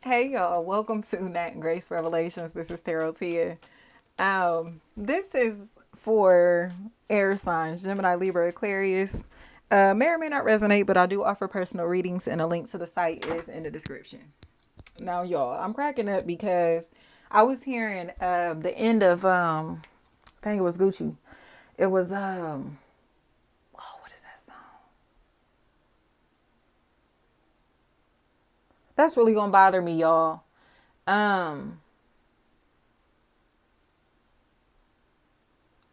Hey y'all, welcome to Nat and Grace Revelations. This is Tarot Tia. This is for air signs, Gemini, Libra, Aquarius. May or may not resonate, but I do offer personal readings, and a link to the site is in the description. Now, y'all, I'm cracking up because I was hearing the end of I think it was Gucci. It was oh, what is that song? That's really gonna bother me, y'all. Um,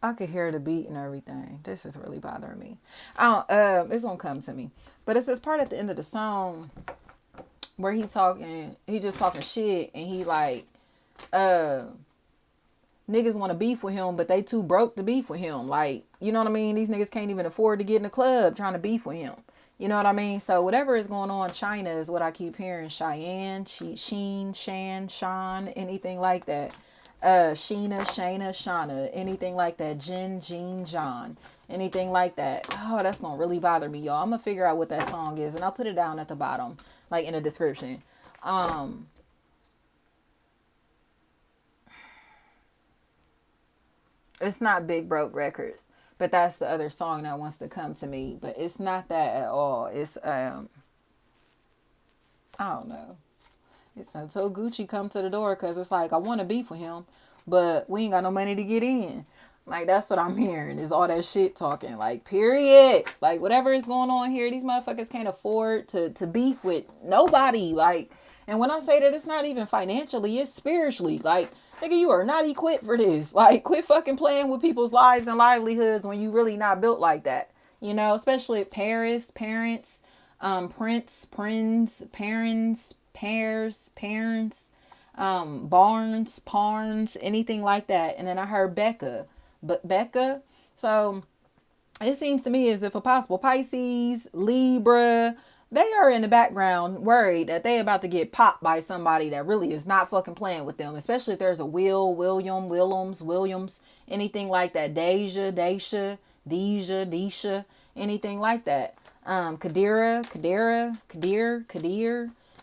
I could hear the beat and everything. This is really bothering me. I don't, it's gonna come to me. But it's this part at the end of the song where he just talking shit, and he like, uh, niggas want to beef with him, but they too broke to beef with him. Like, you know what I mean? These niggas can't even afford to get in the club trying to beef with him. You know what I mean? So whatever is going on, China is what I keep hearing. Cheyenne, Sheen, Shan, Sean, anything like that. Sheena, Shayna, Shauna, anything like that. Jen, Jean, John, anything like that. Oh, that's gonna really bother me, y'all. I'm gonna figure out what that song is, and I'll put it down at the bottom, like in the description. Um, it's not Big Broke Records, but that's the other song that wants to come to me. But it's not that at all. It's I don't know. It's until Gucci come to the door, because it's like I want to beef with him, but we ain't got no money to get in. Like, that's what I'm hearing is all that shit talking. Like, period. Like, whatever is going on here, these motherfuckers can't afford to beef with nobody. Like, and when I say that, it's not even financially, it's spiritually. Like, nigga, you are not equipped for this. Like, quit fucking playing with people's lives and livelihoods when you really not built like that. You know, especially parents, parents, Barnes, Parnes, anything like that. And then I heard Becca, but Becca. So it seems to me as if a possible Pisces, Libra, they are in the background worried that they about to get popped by somebody that really is not fucking playing with them, especially if there's a Williams, anything like that. Deja, anything like that. Kadir,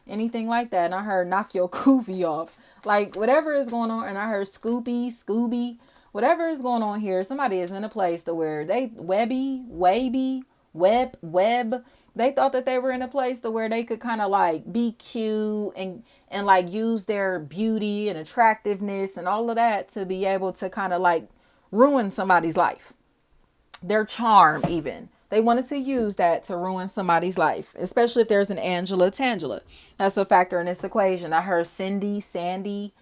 anything like that. And I heard knock your koofy off. Like, whatever is going on. And I heard Scooby, whatever is going on here. Somebody is in a place to where they web. They thought that they were in a place to where they could kind of like be cute and like use their beauty and attractiveness and all of that to be able to kind of like ruin somebody's life, their charm even. They wanted to use that to ruin somebody's life, especially if there's an Angela Tangela. That's a factor in this equation. I heard Cindy, Sandy,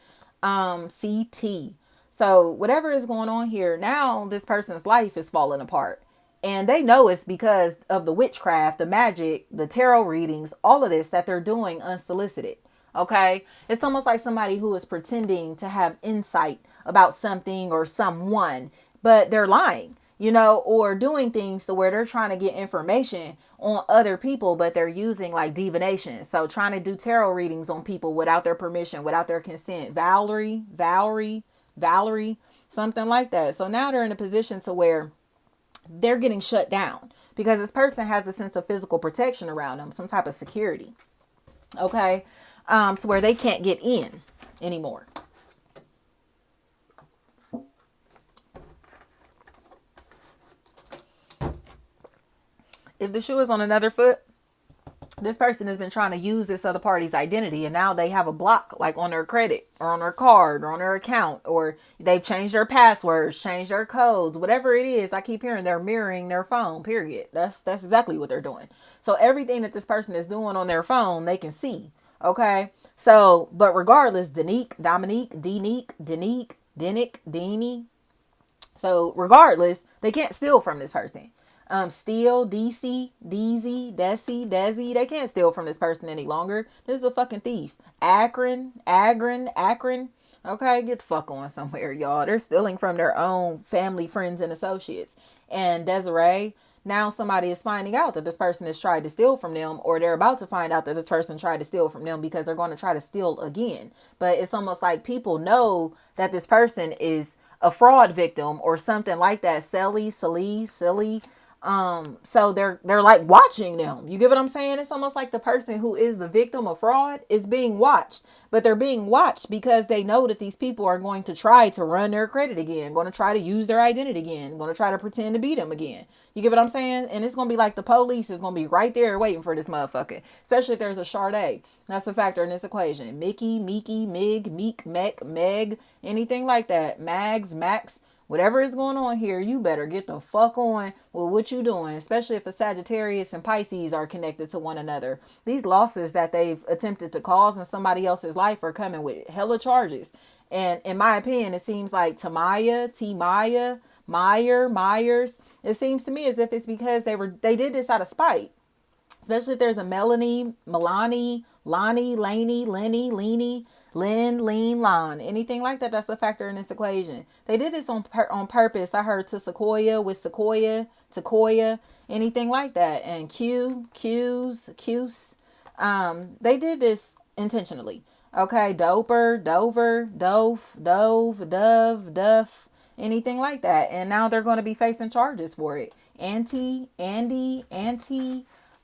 CT. So whatever is going on here, now this person's life is falling apart. And they know it's because of the witchcraft, the magic, the tarot readings, all of this that they're doing unsolicited. Okay? It's almost like somebody who is pretending to have insight about something or someone, but they're lying, you know, or doing things to where they're trying to get information on other people, but they're using like divination. So trying to do tarot readings on people without their permission, without their consent. Valerie, something like that. So now they're in a position to where they're getting shut down because this person has a sense of physical protection around them, some type of security. Okay. To where they can't get in anymore. If the shoe is on another foot, this person has been trying to use this other party's identity, and now they have a block like on their credit or on their card or on their account, or they've changed their passwords, changed their codes, whatever it is. I keep hearing they're mirroring their phone, period. That's exactly what they're doing. So everything that this person is doing on their phone, they can see. Okay. So, but regardless, Denique. So regardless, they can't steal from this person. Steal, Desi, they can't steal from this person any longer. This is a fucking thief. Akron. Okay, get the fuck on somewhere, y'all. They're stealing from their own family, friends, and associates. And Desiree, now somebody is finding out that this person has tried to steal from them, or they're about to find out that this person tried to steal from them because they're going to try to steal again. But it's almost like people know that this person is a fraud victim or something like that. Silly. So they're like watching them. You get what I'm saying? It's almost like the person who is the victim of fraud is being watched, but they're being watched because they know that these people are going to try to run their credit again, going to try to use their identity again, going to try to pretend to be them again. You get what I'm saying? And it's going to be like the police is going to be right there waiting for this motherfucker, especially if there's a Sade. That's a factor in this equation. Mickey, Meeky, Mig, Meek, Mek, Meg, anything like that. Mags, Max, whatever is going on here, you better get the fuck on with what you doing, especially if a Sagittarius and Pisces are connected to one another. These losses that they've attempted to cause in somebody else's life are coming with hella charges. And in my opinion, it seems like Maya, Myers, it seems to me as if it's because they did this out of spite. Especially if there's a Melanie, Milani, Lonnie, Laney, Lenny, Leany, Lynn, Lean, Lon, anything like that, that's a factor in this equation. They did this on purpose. I heard to Sequoia with Sequoia, anything like that. And Q's. They did this intentionally. Okay, Doper, Dover, Dove, anything like that. And now they're going to be facing charges for it. Andy,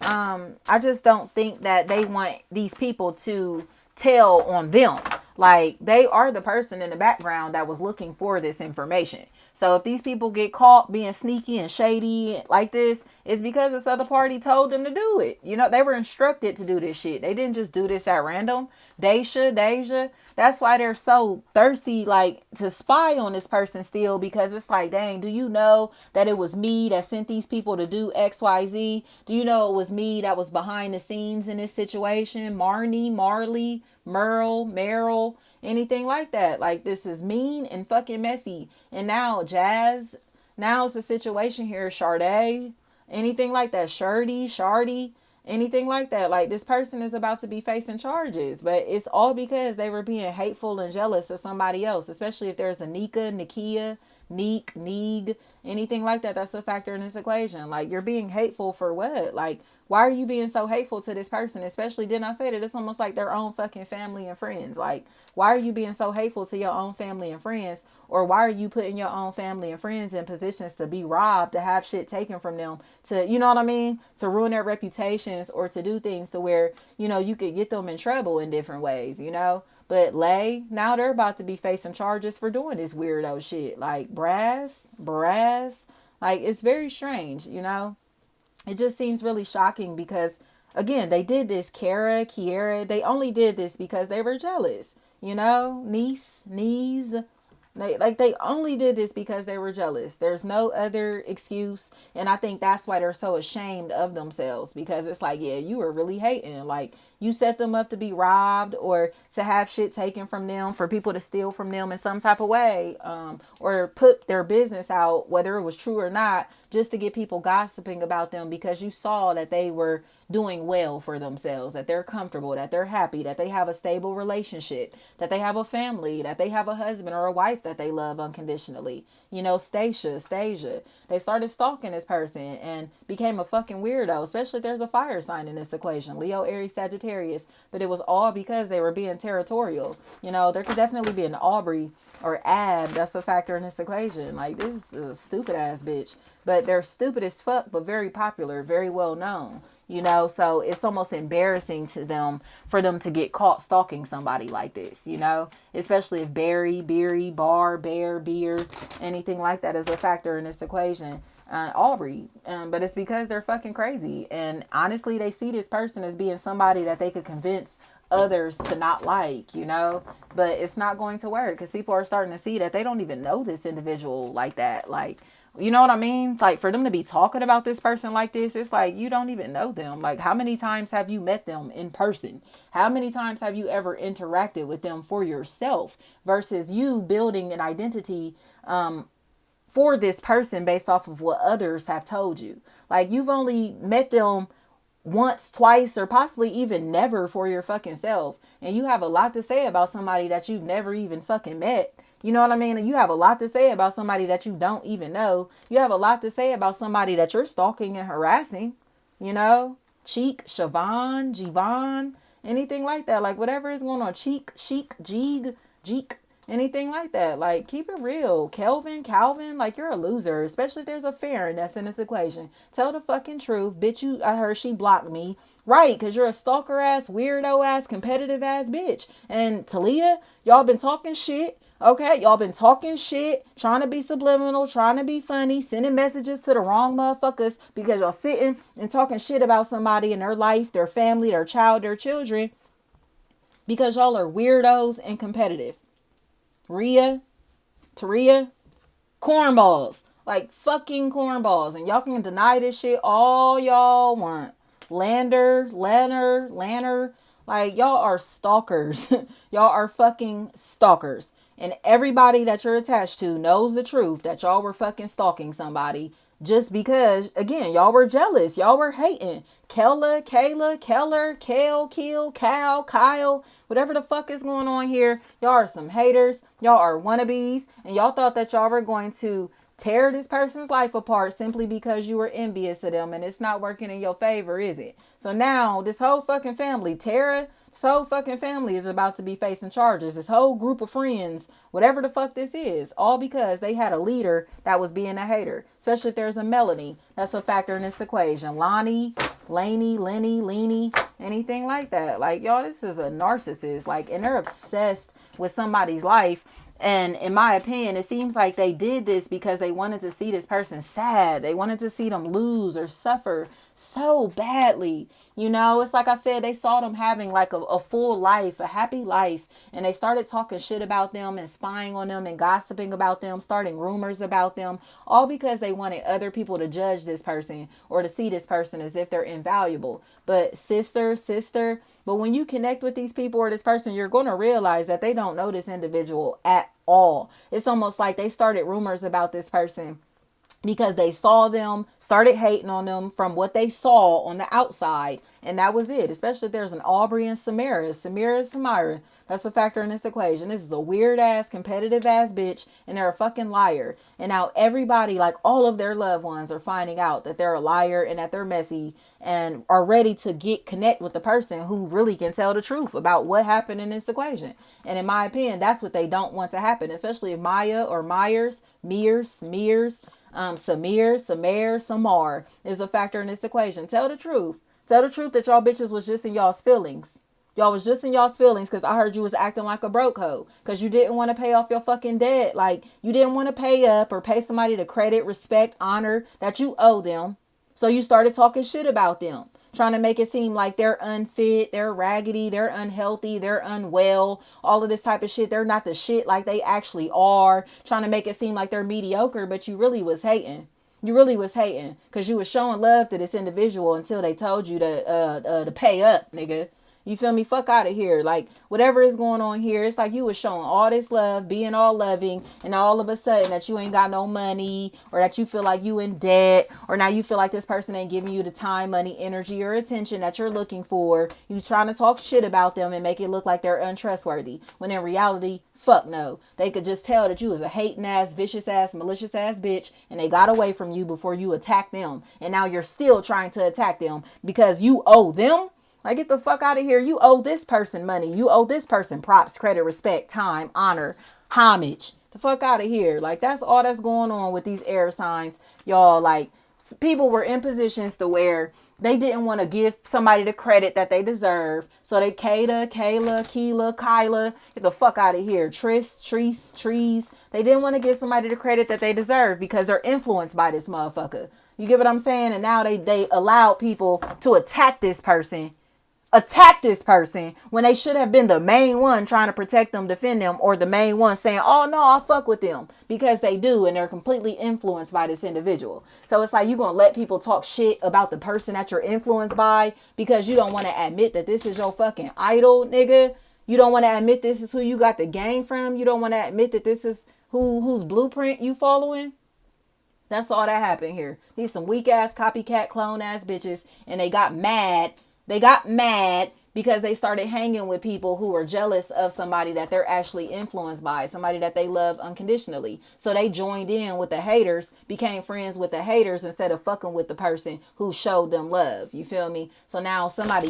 I just don't think that they want these people to tell on them. Like, they are the person in the background that was looking for this information. So if these people get caught being sneaky and shady like this, it's because this other party told them to do it. You know, they were instructed to do this shit. They didn't just do this at random. Deja. That's why they're so thirsty, like, to spy on this person still, because it's like, dang, do you know that it was me that sent these people to do XYZ? Do you know it was me that was behind the scenes in this situation? Marley, Merle, Meryl, anything like that. Like, this is mean and fucking messy. And now now it's a situation here, Sade, anything like that, Shardy, anything like that. Like, this person is about to be facing charges, but it's all because they were being hateful and jealous of somebody else, especially if there's a Nika, Nikia, Neeg, anything like that. That's a factor in this equation. Like, you're being hateful for what? Like, why are you being so hateful to this person? Especially, didn't I say that it's almost like their own fucking family and friends? Like, why are you being so hateful to your own family and friends? Or why are you putting your own family and friends in positions to be robbed, to have shit taken from them, to, you know what I mean? To ruin their reputations, or to do things to where, you know, you could get them in trouble in different ways, you know? But now they're about to be facing charges for doing this weirdo shit. Like, brass. Like, it's very strange, you know? It just seems really shocking because, again, they did this. Kiera, they only did this because they were jealous. You know, niece, they only did this because they were jealous. There's no other excuse, and I think that's why they're so ashamed of themselves, because it's like, yeah, you were really hating. Like, you set them up to be robbed or to have shit taken from them, for people to steal from them in some type of way, or put their business out, whether it was true or not, just to get people gossiping about them because you saw that they were doing well for themselves, that they're comfortable, that they're happy, that they have a stable relationship, that they have a family, that they have a husband or a wife that they love unconditionally. You know, Stasia. They started stalking this person and became a fucking weirdo, especially if there's a fire sign in this equation. Leo, Aries, Sagittarius. But it was all because they were being territorial. You know, there could definitely be an Aubrey or Ab that's a factor in this equation. Like, this is a stupid ass bitch. But they're stupid as fuck, but very popular, very well known. You know, so it's almost embarrassing to them for them to get caught stalking somebody like this, you know, especially if Beery, Bar, Bear, Beer, anything like that is a factor in this equation. Aubrey, but it's because they're fucking crazy. And honestly, they see this person as being somebody that they could convince others to not like, you know, but it's not going to work because people are starting to see that they don't even know this individual like that. Like, you know what I mean? Like, for them to be talking about this person like this, it's like, you don't even know them. Like, how many times have you met them in person? How many times have you ever interacted with them for yourself versus you building an identity for this person based off of what others have told you? Like, you've only met them once, twice, or possibly even never for your fucking self. And you have a lot to say about somebody that you've never even fucking met. You know what I mean? And you have a lot to say about somebody that you don't even know. You have a lot to say about somebody that you're stalking and harassing. You know? Cheek, Siobhan, Jivan, anything like that. Like, whatever is going on. Cheek, Chic, Jeek, anything like that. Like, keep it real. Calvin, like, you're a loser, especially if there's a Farron that's in this equation. Tell the fucking truth. Bitch, I heard she blocked me. Right, because you're a stalker ass, weirdo ass, competitive ass bitch. And Talia, y'all been talking shit. Okay, y'all been talking shit, trying to be subliminal, trying to be funny, sending messages to the wrong motherfuckers because y'all sitting and talking shit about somebody in their life, their family, their child, their children, because y'all are weirdos and competitive. Taria, cornballs. Like fucking cornballs. And y'all can deny this shit all y'all want. Lanner. Like, y'all are stalkers. Y'all are fucking stalkers. And everybody that you're attached to knows the truth that y'all were fucking stalking somebody just because, again, y'all were jealous. Y'all were hating. Kayla, Keller, Kale, Keel, Cal, Kyle, whatever the fuck is going on here. Y'all are some haters. Y'all are wannabes. And y'all thought that y'all were going to tear this person's life apart simply because you were envious of them, and it's not working in your favor, is it? So now this whole fucking family, Tara, this whole fucking family is about to be facing charges. This whole group of friends, whatever the fuck this is, all because they had a leader that was being a hater. Especially if there's a Melanie that's a factor in this equation. Lonnie, Laney, Lenny, Leanie, anything like that. Like, y'all, this is a narcissist. Like, and they're obsessed with somebody's life. And in my opinion, it seems like they did this because they wanted to see this person sad. They wanted to see them lose or suffer so badly. You know, it's like I said, they saw them having like a full life, a happy life. And they started talking shit about them and spying on them and gossiping about them, starting rumors about them, all because they wanted other people to judge this person or to see this person as if they're invaluable. But sister, but when you connect with these people or this person, you're going to realize that they don't know this individual at all. It's almost like they started rumors about this person because they saw them, started hating on them from what they saw on the outside. And that was it. Especially if there's an Aubrey and Samira. That's a factor in this equation. This is a weird ass, competitive ass bitch, and they're a fucking liar. And now everybody, like all of their loved ones, are finding out that they're a liar and that they're messy and are ready to connect with the person who really can tell the truth about what happened in this equation. And in my opinion, that's what they don't want to happen, especially if Maya or Samar is a factor in this equation. Tell the truth. Tell the truth that y'all bitches was just in y'all's feelings. Y'all was just in y'all's feelings because I heard you was acting like a broke hoe because you didn't want to pay off your fucking debt. Like, you didn't want to pay up or pay somebody the credit, respect, honor that you owe them. So you started talking shit about them, trying to make it seem like they're unfit, they're raggedy, they're unhealthy, they're unwell, all of this type of shit. They're not the shit like they actually are, trying to make it seem like they're mediocre, but you really was hating. You really was hating because you was showing love to this individual until they told you to pay up, nigga. You feel me? Fuck out of here. Like, whatever is going on here, it's like you was showing all this love, being all loving, and all of a sudden that you ain't got no money, or that you feel like you in debt, or now you feel like this person ain't giving you the time, money, energy, or attention that you're looking for. You trying to talk shit about them and make it look like they're untrustworthy, when in reality, fuck no. They could just tell that you was a hating ass, vicious ass, malicious ass bitch, and they got away from you before you attacked them. And now you're still trying to attack them because you owe them. Like, get the fuck out of here. You owe this person money. You owe this person props, credit, respect, time, honor, homage. The fuck out of here. Like, that's all that's going on with these air signs. Y'all, like, people were in positions to where they didn't want to give somebody the credit that they deserve. So they Kayla, Kyla, get the fuck out of here. Trees. They didn't want to give somebody the credit that they deserve because they're influenced by this motherfucker. You get what I'm saying? And now they allowed people to attack this person when they should have been the main one trying to protect them, defend them, or the main one saying, oh no, I'll fuck with them, because they do, and they're completely influenced by this individual. So it's like, you gonna let people talk shit about the person that you're influenced by because you don't want to admit that this is your fucking idol, nigga. You don't want to admit this is who you got the game from. You don't want to admit that this is whose blueprint you following. That's all that happened here. These some weak ass copycat clone ass bitches, and they got mad because they started hanging with people who were jealous of somebody that they're actually influenced by, somebody that they love unconditionally. So they joined in with the haters, became friends with the haters instead of fucking with the person who showed them love. You feel me? So now somebody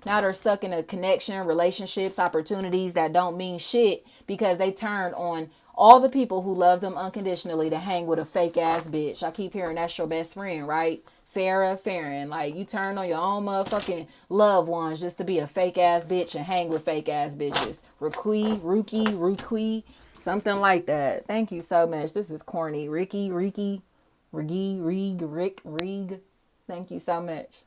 now they're stuck in a connection, relationships, opportunities that don't mean shit because they turned on all the people who love them unconditionally to hang with a fake ass bitch. I keep hearing that's your best friend, right? Farron. Like, you turn on your own motherfucking loved ones just to be a fake ass bitch and hang with fake ass bitches. Rookie, something like that. Thank you so much. This is corny. Ricky, Riggy, Rig, Rick, Rig. Thank you so much.